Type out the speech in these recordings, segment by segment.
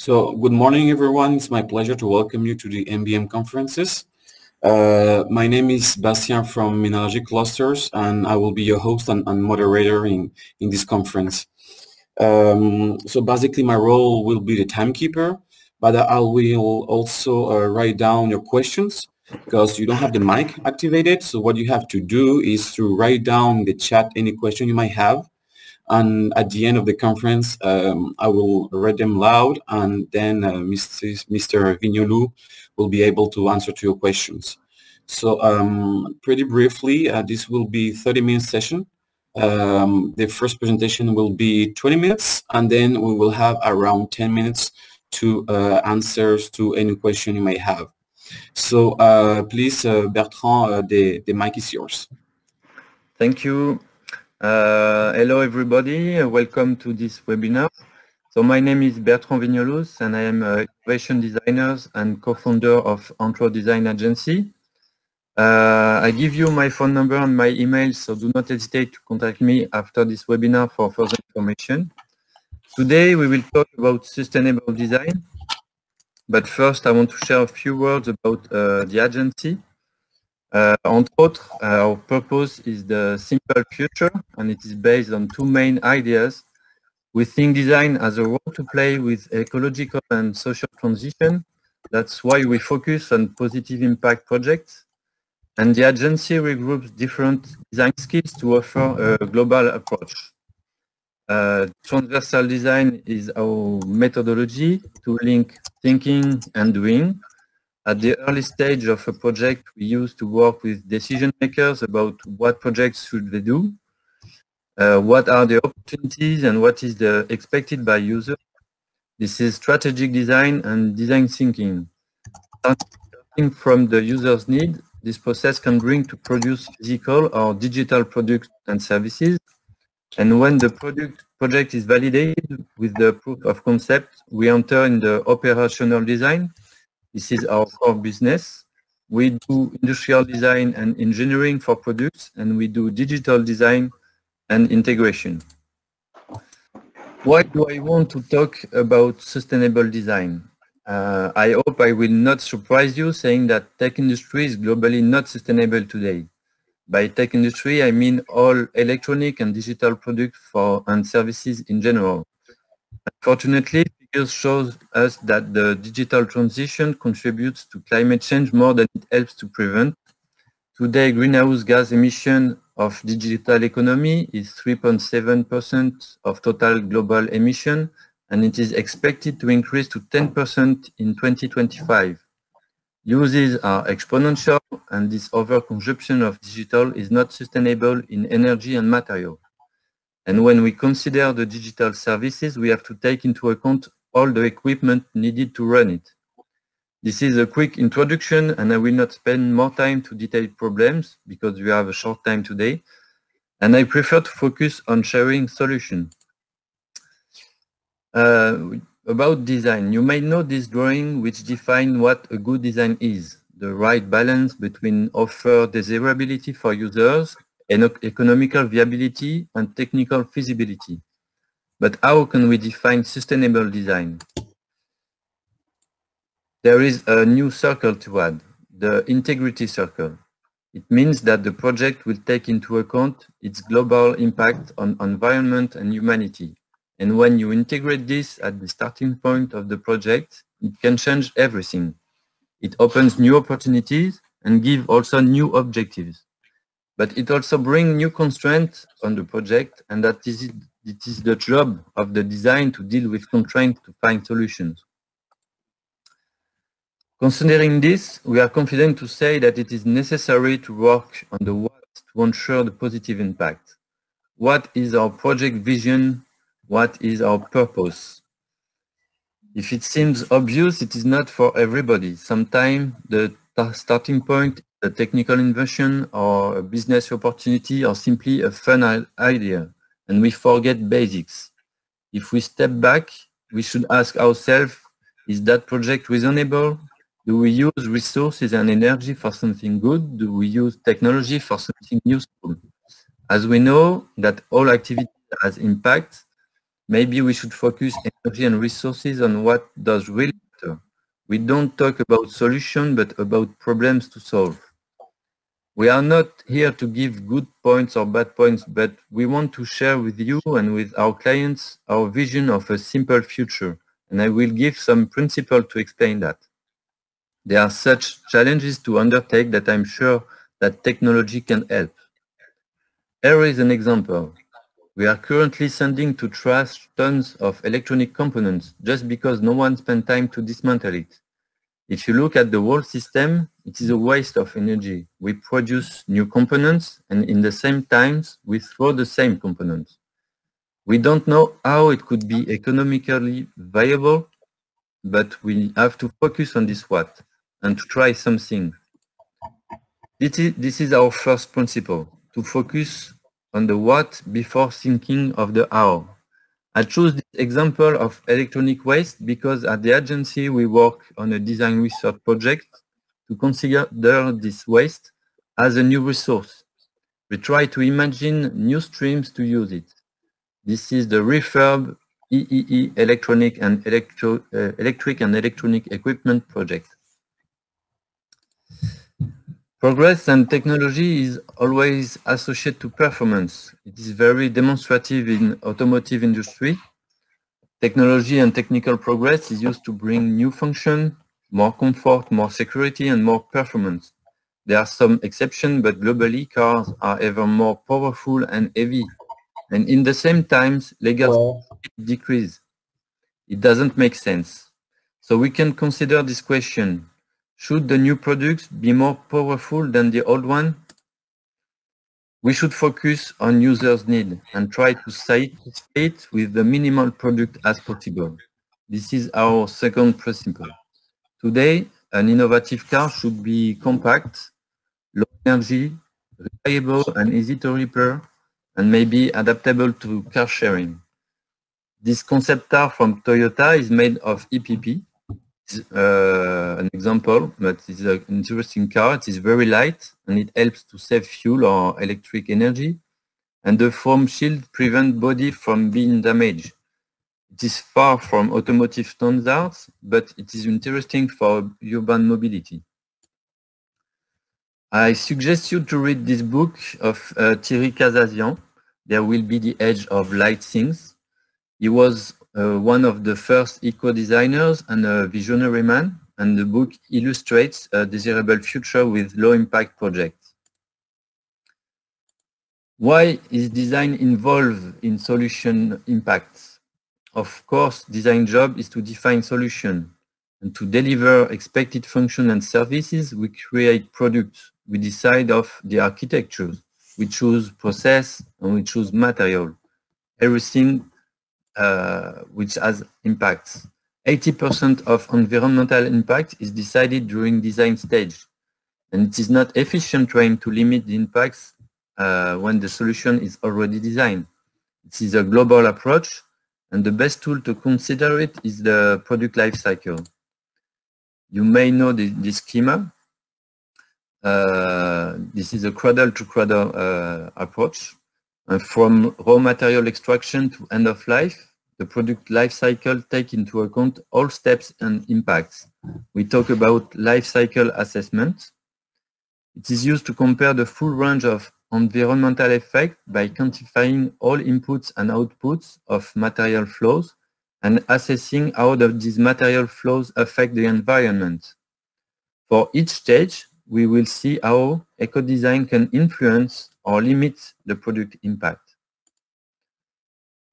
So, good morning, everyone. It's my pleasure to welcome you to the MBM conferences. My name is Bastien from Minergie Clusters, and I will be your host and moderator in this conference. So basically, my role will be the timekeeper, but I will also write down your questions because you don't have the mic activated. So what you have to do is to write down in the chat any question you might have. And at the end of the conference, I will read them loud, and then Mr. Vignolou will be able to answer to your questions. So pretty briefly, this will be 30-minute session. The first presentation will be 20 minutes, and then we will have around 10 minutes to answers to any question you may have. So please, Bertrand, the mic is yours. Thank you. Hello, everybody. Welcome to this webinar. So my name is Bertrand Vignolous, and I am innovation designer and co-founder of Antro Design Agency. I give you my phone number and my email, so do not hesitate to contact me after this webinar for further information. Today, we will talk about sustainable design. But first, I want to share a few words about the agency. Entre autres, our purpose is the simple future, and it is based on two main ideas. We think design has a role to play with ecological and social transition. That's why we focus on positive impact projects. And the agency regroups different design skills to offer a global approach. Transversal design is our methodology to link thinking and doing. At the early stage of a project, we used to work with decision makers about what projects should they do, what are the opportunities, and what is the expected by users. This is strategic design and design thinking. Starting from the user's need, this process can bring to produce physical or digital products and services. And when the project is validated with the proof of concept, we enter in the operational design. This is our core business. We do industrial design and engineering for products, and we do digital design and integration. Why do I want to talk about sustainable design? I hope I will not surprise you saying that tech industry is globally not sustainable today. By tech industry, I mean all electronic and digital products and services in general. Unfortunately, figures show us that the digital transition contributes to climate change more than it helps to prevent. Today, greenhouse gas emission of digital economy is 3.7% of total global emission, and it is expected to increase to 10% in 2025. Uses are exponential, and this overconsumption of digital is not sustainable in energy and material. And when we consider the digital services, we have to take into account all the equipment needed to run it. This is a quick introduction, and I will not spend more time to detail problems because we have a short time today. And I prefer to focus on sharing solutions. About design, you may know this drawing which defines what a good design is, the right balance between offer desirability for users and economical viability and technical feasibility. But how can we define sustainable design? There is a new circle to add, the integrity circle. It means that the project will take into account its global impact on environment and humanity. And when you integrate this at the starting point of the project, it can change everything. It opens new opportunities and gives also new objectives. But it also brings new constraints on the project, and it is the job of the design to deal with constraints to find solutions. Considering this, we are confident to say that it is necessary to work on the what to ensure the positive impact. What is our project vision? What is our purpose? If it seems obvious, it is not for everybody. Sometimes the starting point, a technical invention or a business opportunity or simply a fun idea, and we forget basics. If we step back, we should ask ourselves, is that project reasonable? Do we use resources and energy for something good? Do we use technology for something useful? As we know that all activity has impact, maybe we should focus energy and resources on what does really matter. We don't talk about solutions, but about problems to solve. We are not here to give good points or bad points, but we want to share with you and with our clients our vision of a simple future. And I will give some principles to explain that. There are such challenges to undertake that I'm sure that technology can help. Here is an example. We are currently sending to trash tons of electronic components just because no one spent time to dismantle it. If you look at the whole system, it is a waste of energy. We produce new components and in the same times we throw the same components. We don't know how it could be economically viable, but we have to focus on this what and to try something. This is our first principle, to focus on the what before thinking of the how. I chose this example of electronic waste because at the agency we work on a design research project to consider this waste as a new resource. We try to imagine new streams to use it. This is the refurb EEE electric and electronic equipment project. Progress and technology is always associated to performance. It is very demonstrative in automotive industry. Technology and technical progress is used to bring new function, more comfort, more security, and more performance. There are some exceptions, but globally cars are ever more powerful and heavy. And in the same times, legal decrease. It doesn't make sense. So we can consider this question. Should the new products be more powerful than the old one? We should focus on users' need and try to satisfy it with the minimal product as possible. This is our second principle. Today, an innovative car should be compact, low energy, reliable and easy to repair, and maybe adaptable to car sharing. This concept car from Toyota is made of EPP. An example, but it's an interesting car. It is very light and it helps to save fuel or electric energy. And the foam shield prevents body from being damaged. It is far from automotive standards, but it is interesting for urban mobility. I suggest you to read this book of Thierry Kazazian. There will be the edge of light things. He was one of the first eco-designers and a visionary man, and the book illustrates a desirable future with low-impact projects. Why is design involved in solution impacts? Of course, design job is to define solution, and to deliver expected function and services, we create products. We decide of the architecture, we choose process, and we choose material. Everything which has impacts. 80% of environmental impact is decided during design stage. And it is not efficient trying to limit the impacts when the solution is already designed. It is a global approach, and the best tool to consider it is the product life cycle. You may know the schema. This is a cradle-to-cradle approach. From raw material extraction to end of life, the product life cycle takes into account all steps and impacts. We talk about life cycle assessment. It is used to compare the full range of environmental effects by quantifying all inputs and outputs of material flows and assessing how these material flows affect the environment. For each stage, we will see how eco-design can influence or limit the product impact.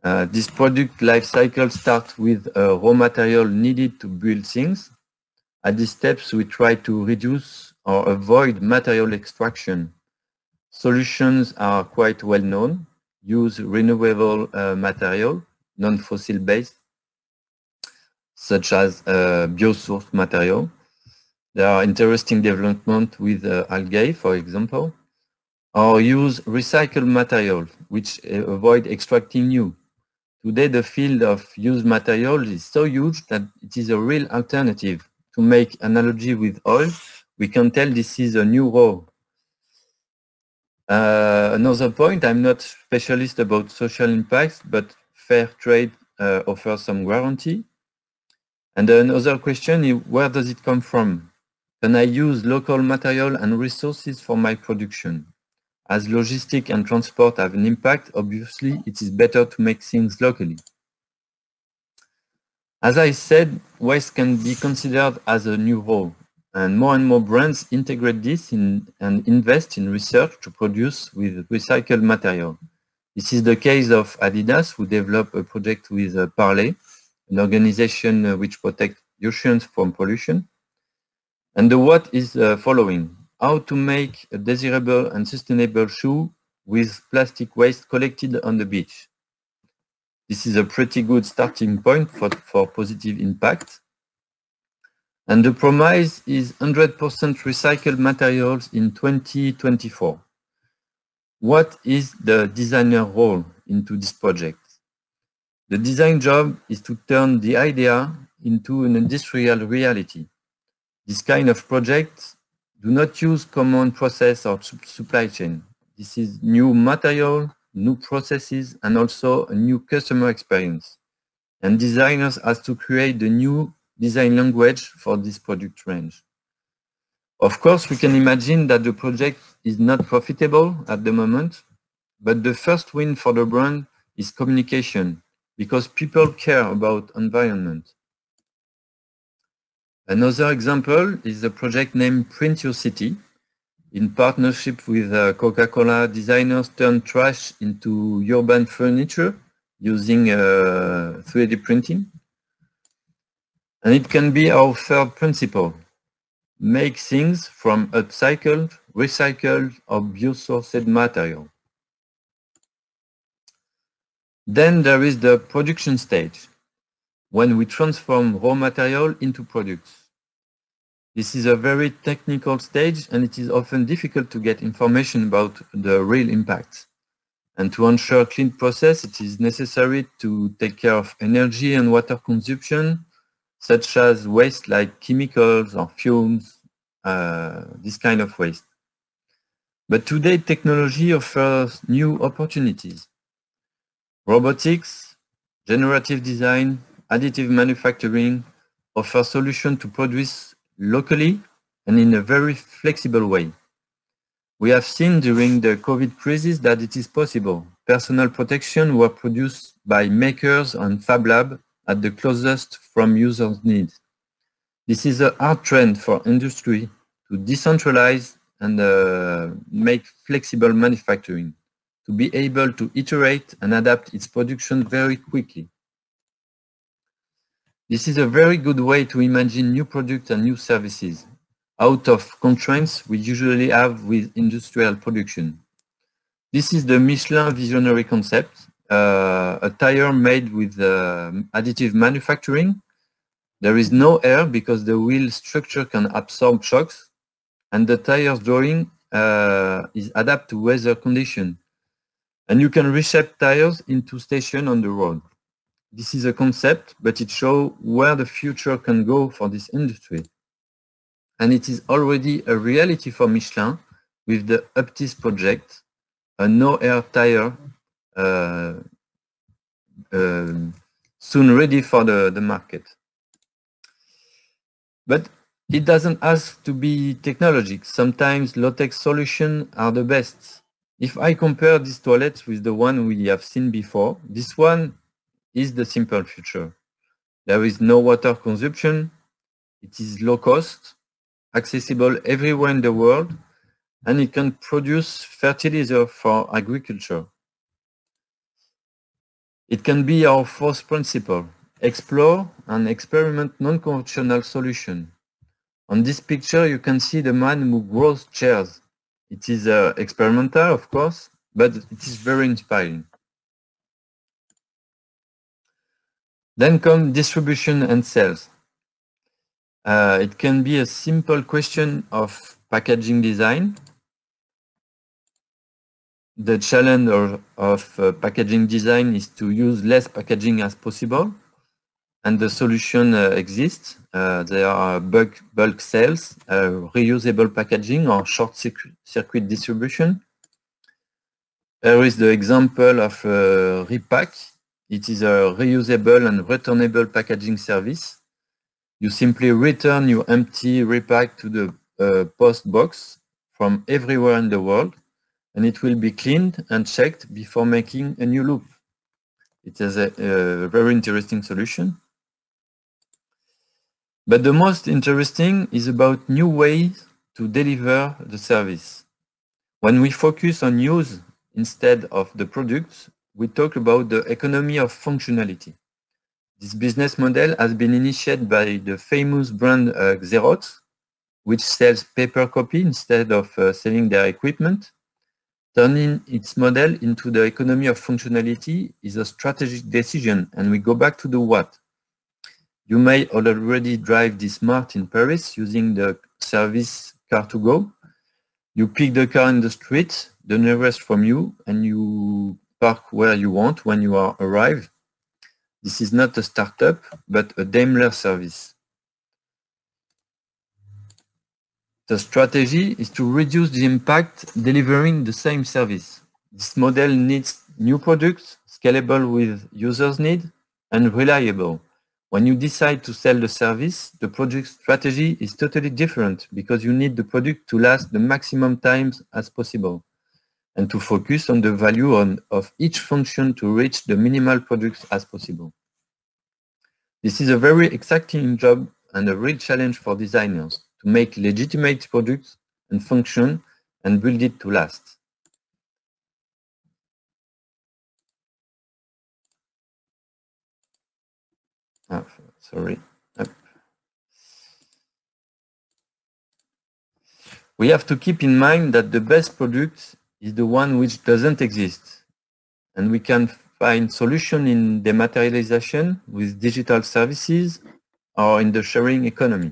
This product life cycle starts with raw material needed to build things. At these steps, we try to reduce or avoid material extraction. Solutions are quite well known. Use renewable material, non-fossil based, such as biosourced material. There are interesting developments with algae, for example. Or use recycled material, which avoid extracting new. Today, the field of used material is so huge that it is a real alternative. To make analogy with oil, we can tell this is a new raw. Another point, I'm not specialist about social impacts, but fair trade offer some guarantee. And another question is, where does it come from? Can I use local material and resources for my production? As logistics and transport have an impact, obviously it is better to make things locally. As I said, waste can be considered as a new whole, and more brands integrate this and invest in research to produce with recycled material. This is the case of Adidas, who developed a project with Parley, an organization which protects oceans from pollution. And the what is following: how to make a desirable and sustainable shoe with plastic waste collected on the beach. This is a pretty good starting point for positive impact. And the promise is 100% recycled materials in 2024. What is the designer role into this project? The design job is to turn the idea into an industrial reality. This kind of projects do not use common process or supply chain. This is new material, new processes, and also a new customer experience. And designers have to create the new design language for this product range. Of course, we can imagine that the project is not profitable at the moment, but the first win for the brand is communication, because people care about environment. Another example is a project named Print Your City. In partnership with Coca-Cola, designers turn trash into urban furniture using 3D printing. And it can be our third principle: make things from upcycled, recycled, or biosourced material. Then there is the production stage, when we transform raw material into products. This is a very technical stage, and it is often difficult to get information about the real impact. And to ensure clean process, it is necessary to take care of energy and water consumption, such as waste like chemicals or fumes, this kind of waste. But today, technology offers new opportunities. Robotics, generative design, additive manufacturing offer solutions to produce locally and in a very flexible way. We have seen during the COVID crisis that it is possible. Personal protection were produced by makers and Fab Lab at the closest from users' needs. This is a hard trend for industry to decentralize and make flexible manufacturing, to be able to iterate and adapt its production very quickly. This is a very good way to imagine new products and new services out of constraints we usually have with industrial production. This is the Michelin visionary concept, a tire made with additive manufacturing. There is no air because the wheel structure can absorb shocks, and the tire's drawing is adapted to weather conditions. And you can reshape tires into stations on the road. This is a concept, but it shows where the future can go for this industry. And it is already a reality for Michelin with the Uptis project, a no-air tire soon ready for the market. But it doesn't have to be technology. Sometimes low-tech solutions are the best. If I compare these toilets with the one we have seen before, this one is the simple future. There is no water consumption, it is low cost, accessible everywhere in the world, and it can produce fertilizer for agriculture. It can be our fourth principle: explore and experiment non-conventional solutions. On this picture, you can see the man who grows chairs. It is experimental, of course, but it is very inspiring. Then come distribution and sales. It can be a simple question of packaging design. The challenge of packaging design is to use less packaging as possible, and the solution exists. There are bulk sales, reusable packaging, or short circuit distribution. There is the example of Repack, It is a reusable and returnable packaging service. You simply return your empty repack to the post box from everywhere in the world, and it will be cleaned and checked before making a new loop. It is a very interesting solution. But the most interesting is about new ways to deliver the service. When we focus on use instead of the products, we talk about the economy of functionality. This business model has been initiated by the famous brand Xerox, which sells paper copy instead of selling their equipment. Turning its model into the economy of functionality is a strategic decision, and we go back to the what. You may already drive this Smart in Paris using the service Car2Go. You pick the car in the street, the nearest from you, and you park where you want when you are arrived. This is not a startup, but a Daimler service. The strategy is to reduce the impact delivering the same service. This model needs new products, scalable with users' need, and reliable. When you decide to sell the service, the product strategy is totally different because you need the product to last the maximum times as possible and to focus on the value of each function to reach the minimal products as possible. This is a very exciting job and a real challenge for designers to make legitimate products and function and build it to last. Sorry. We have to keep in mind that the best product is the one which doesn't exist, and we can find solution in dematerialization with digital services or in the sharing economy.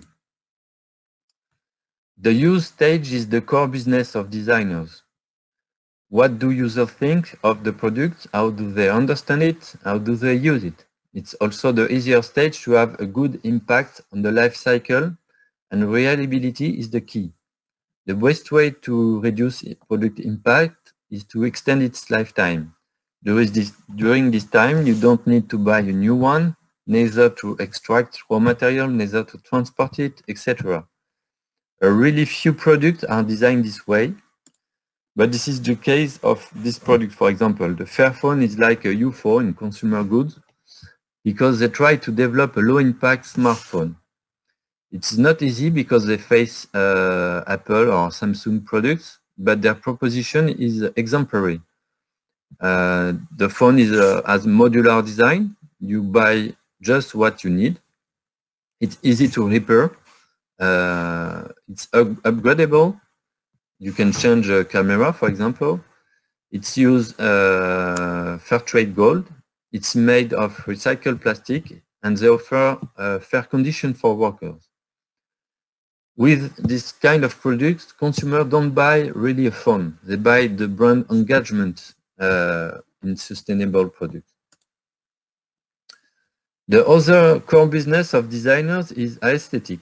The use stage is the core business of designers. What do users think of the product? How do they understand it? How do they use it? It's also the easier stage to have a good impact on the life cycle, and reliability is the key. The best way to reduce product impact is to extend its lifetime. During this time, you don't need to buy a new one, neither to extract raw material, neither to transport it, etc. A really few products are designed this way, but this is the case of this product. For example, the Fairphone is like a UFO in consumer goods because they try to develop a low-impact smartphone. It's not easy because they face Apple or Samsung products, but their proposition is exemplary. The phone has modular design. You buy just what you need. It's easy to repair. It's upgradable. You can change a camera, for example. It's used fair trade gold. It's made of recycled plastic, and they offer fair conditions for workers. With this kind of products, consumers don't buy really a phone. They buy the brand engagement in sustainable products. The other core business of designers is aesthetic.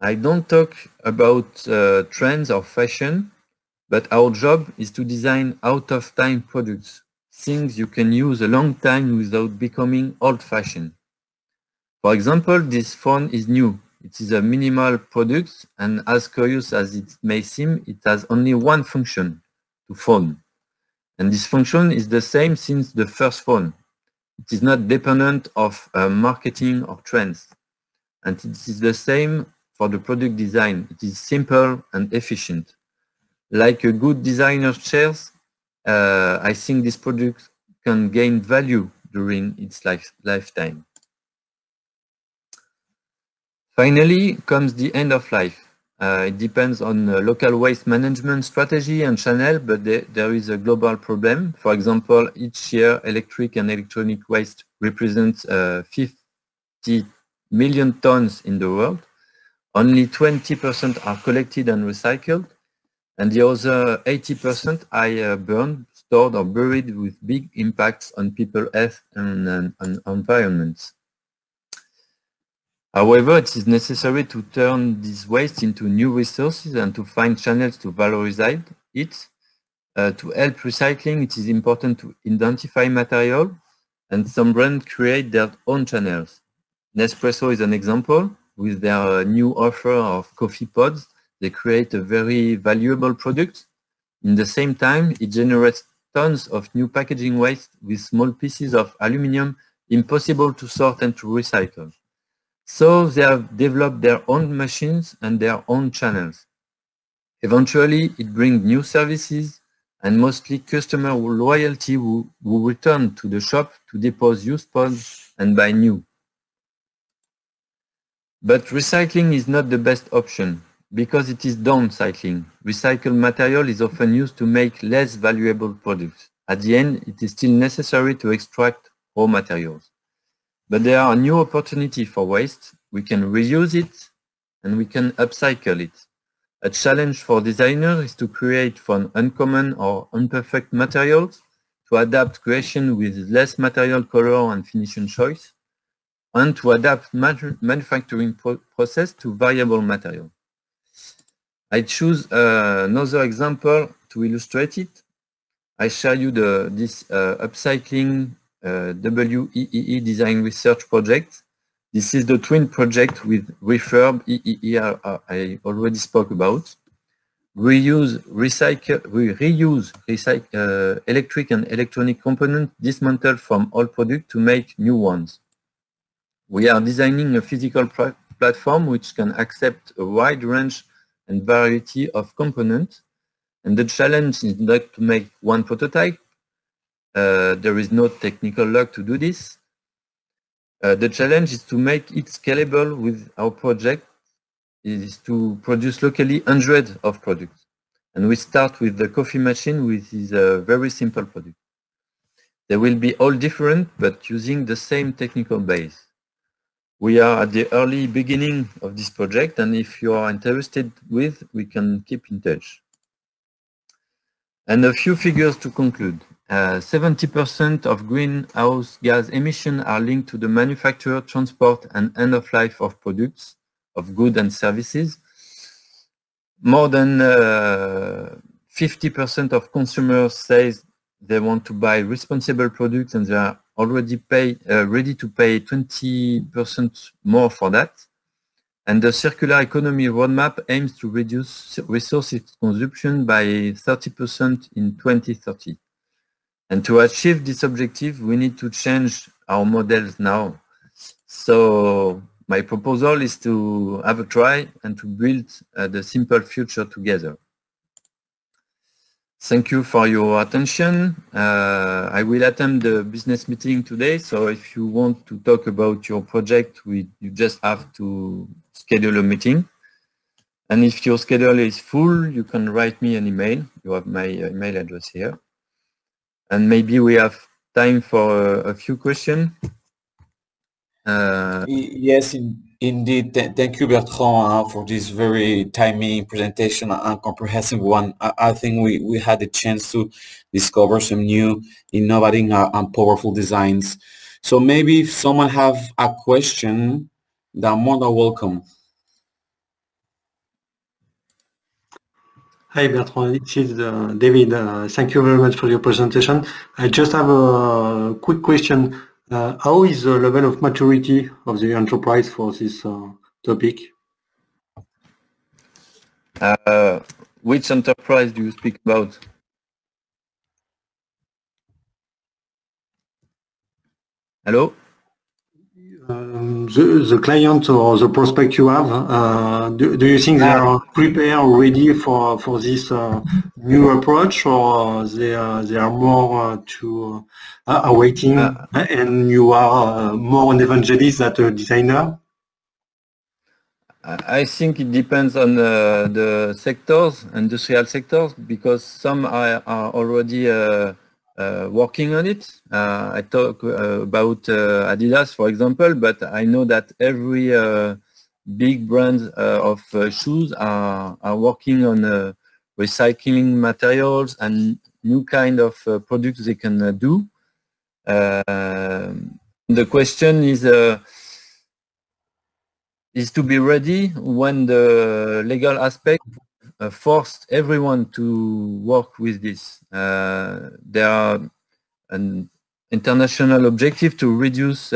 I don't talk about trends or fashion, but our job is to design out-of-time products, things you can use a long time without becoming old-fashioned. For example, this phone is new. It is a minimal product, and as curious as it may seem, it has only one function, to phone. And this function is the same since the first phone. It is not dependent of marketing or trends. And it is the same for the product design. It is simple and efficient. Like a good designer's chairs, I think this product can gain value during its lifetime. Finally comes the end of life. It depends on local waste management strategy and channel, but there is a global problem. For example, each year electric and electronic waste represents 50 million tons in the world. Only 20% are collected and recycled, and the other 80% are burned, stored, or buried with big impacts on people's health and environments. However, it is necessary to turn this waste into new resources and to find channels to valorize it. To help recycling, it is important to identify material and some brands create their own channels. Nespresso is an example. With their new offer of coffee pods, they create a very valuable product. In the same time, it generates tons of new packaging waste with small pieces of aluminum impossible to sort and to recycle. So they have developed their own machines and their own channels. Eventually, it brings new services and mostly customer loyalty who return to the shop to depose used pods and buy new. But recycling is not the best option because it is downcycling. Recycled material is often used to make less valuable products. At the end, it is still necessary to extract raw materials. But there are new opportunities for waste. We can reuse it and we can upcycle it. A challenge for designers is to create from uncommon or imperfect materials, to adapt creation with less material, color and finishing choice, and to adapt manufacturing process to variable material. I choose another example to illustrate it. I share you this upcycling WEEE design research project. This is the twin project with Refurb EEE I already spoke about. We reuse electric and electronic components dismantled from old products to make new ones. We are designing a physical platform which can accept a wide range and variety of components. And the challenge is not to make one prototype. There is no technical luck to do this. The challenge is to make it scalable with our project. It is to produce locally hundreds of products. And we start with the coffee machine, which is a very simple product. They will be all different, but using the same technical base. We are at the early beginning of this project, and if you are interested with, we can keep in touch. And a few figures to conclude. 70% of greenhouse gas emissions are linked to the manufacture, transport, and end of life of products, of goods and services. More than 50% of consumers say they want to buy responsible products, and they are already ready to pay 20% more for that. And the circular economy roadmap aims to reduce resources consumption by 30% in 2030. And to achieve this objective, we need to change our models now. So my proposal is to have a try and to build the simple future together. Thank you for your attention. I will attend the business meeting today, so if you want to talk about your project, you just have to schedule a meeting. And if your schedule is full, you can write me an email. You have my email address here. And maybe we have time for a few questions. Yes, indeed. Thank you, Bertrand, for this very timely presentation and comprehensive one. I think we had the chance to discover some new, innovative and powerful designs. So maybe if someone have a question, they're more than welcome. Hi Bertrand, this is David. Thank you very much for your presentation. I just have a quick question. How is the level of maturity of the enterprise for this topic? Which enterprise do you speak about? Hello? The client or the prospect you have, do you think they are prepared or ready for this new approach, or they are more awaiting, and you are more an evangelist than a designer? I think it depends on the sectors, industrial sectors, because some are already working on it. I talk about Adidas, for example, but I know that every big brand of shoes are working on recycling materials and new kind of products they can do. The question is to be ready when the legal aspect forced everyone to work with this. There are international objective to reduce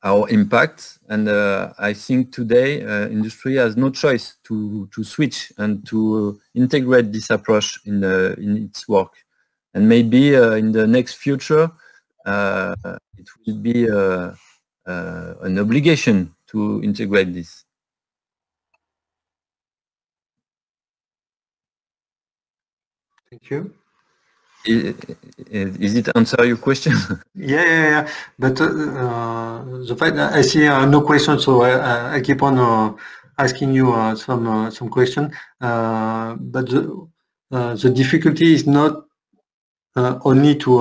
our impact, and I think today industry has no choice to switch and to integrate this approach in its work, and maybe in the next future it will be an obligation to integrate this. Thank you. Is it answer your question? Yeah. But the fact that I see no questions, so I keep on asking you some question. But the difficulty is not only to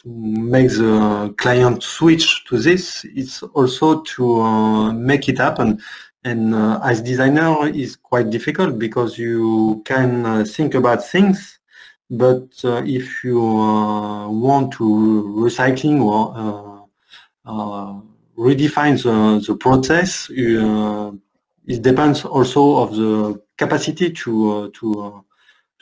make the client switch to this. It's also to make it happen. And as designer, is quite difficult because you can think about things. But if you want to recycling or redefine the process, it depends also of the capacity to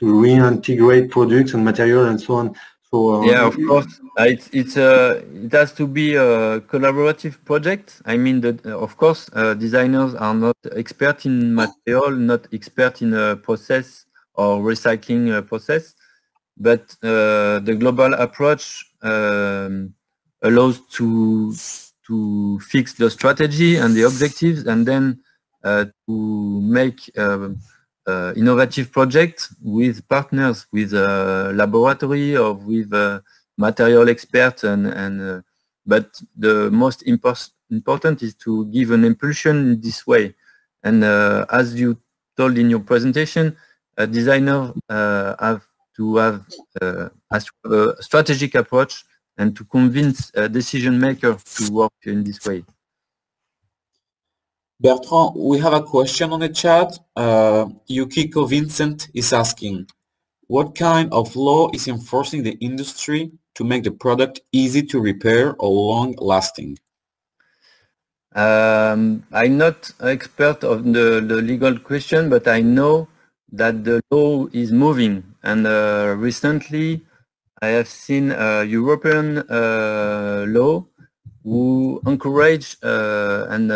reintegrate products and material and so on. So yeah, of course, it has to be a collaborative project. I mean, of course, designers are not expert in material, not expert in a process or recycling process. But the global approach allows to fix the strategy and the objectives, and then to make innovative projects with partners, with a laboratory or with material experts. But the most important is to give an impulsion in this way. And as you told in your presentation, designers have to have a strategic approach and to convince a decision maker to work in this way. Bertrand, we have a question on the chat. Yukiko Vincent is asking, what kind of law is enforcing the industry to make the product easy to repair or long-lasting? I'm not an expert on the legal question, but I know that the law is moving, and recently I have seen a European law who encourage and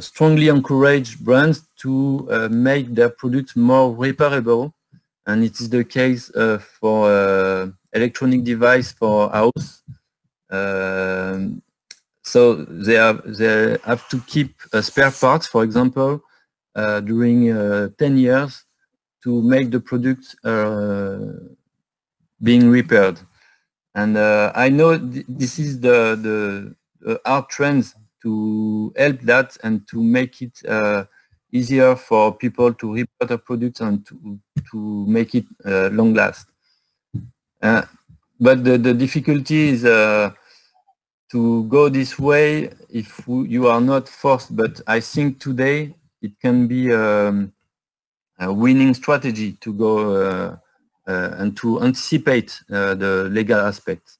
strongly encourage brands to make their products more repairable, and it is the case for electronic device for house. So they have to keep spare parts, for example, during 10 years to make the product being repaired. And I know this is the hard trends to help that and to make it easier for people to repair the products and to make it long last. But the difficulty is to go this way if you are not forced. But I think today it can be a winning strategy to go and to anticipate the legal aspects.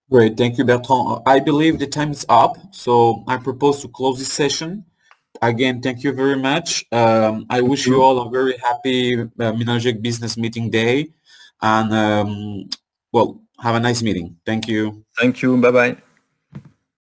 Great, thank you, Bertrand. I believe the time is up, so I propose to close this session. Again, thank you very much. I wish you all a very happy Minalgic Business Meeting Day, and well, have a nice meeting. Thank you. Thank you. Bye-bye.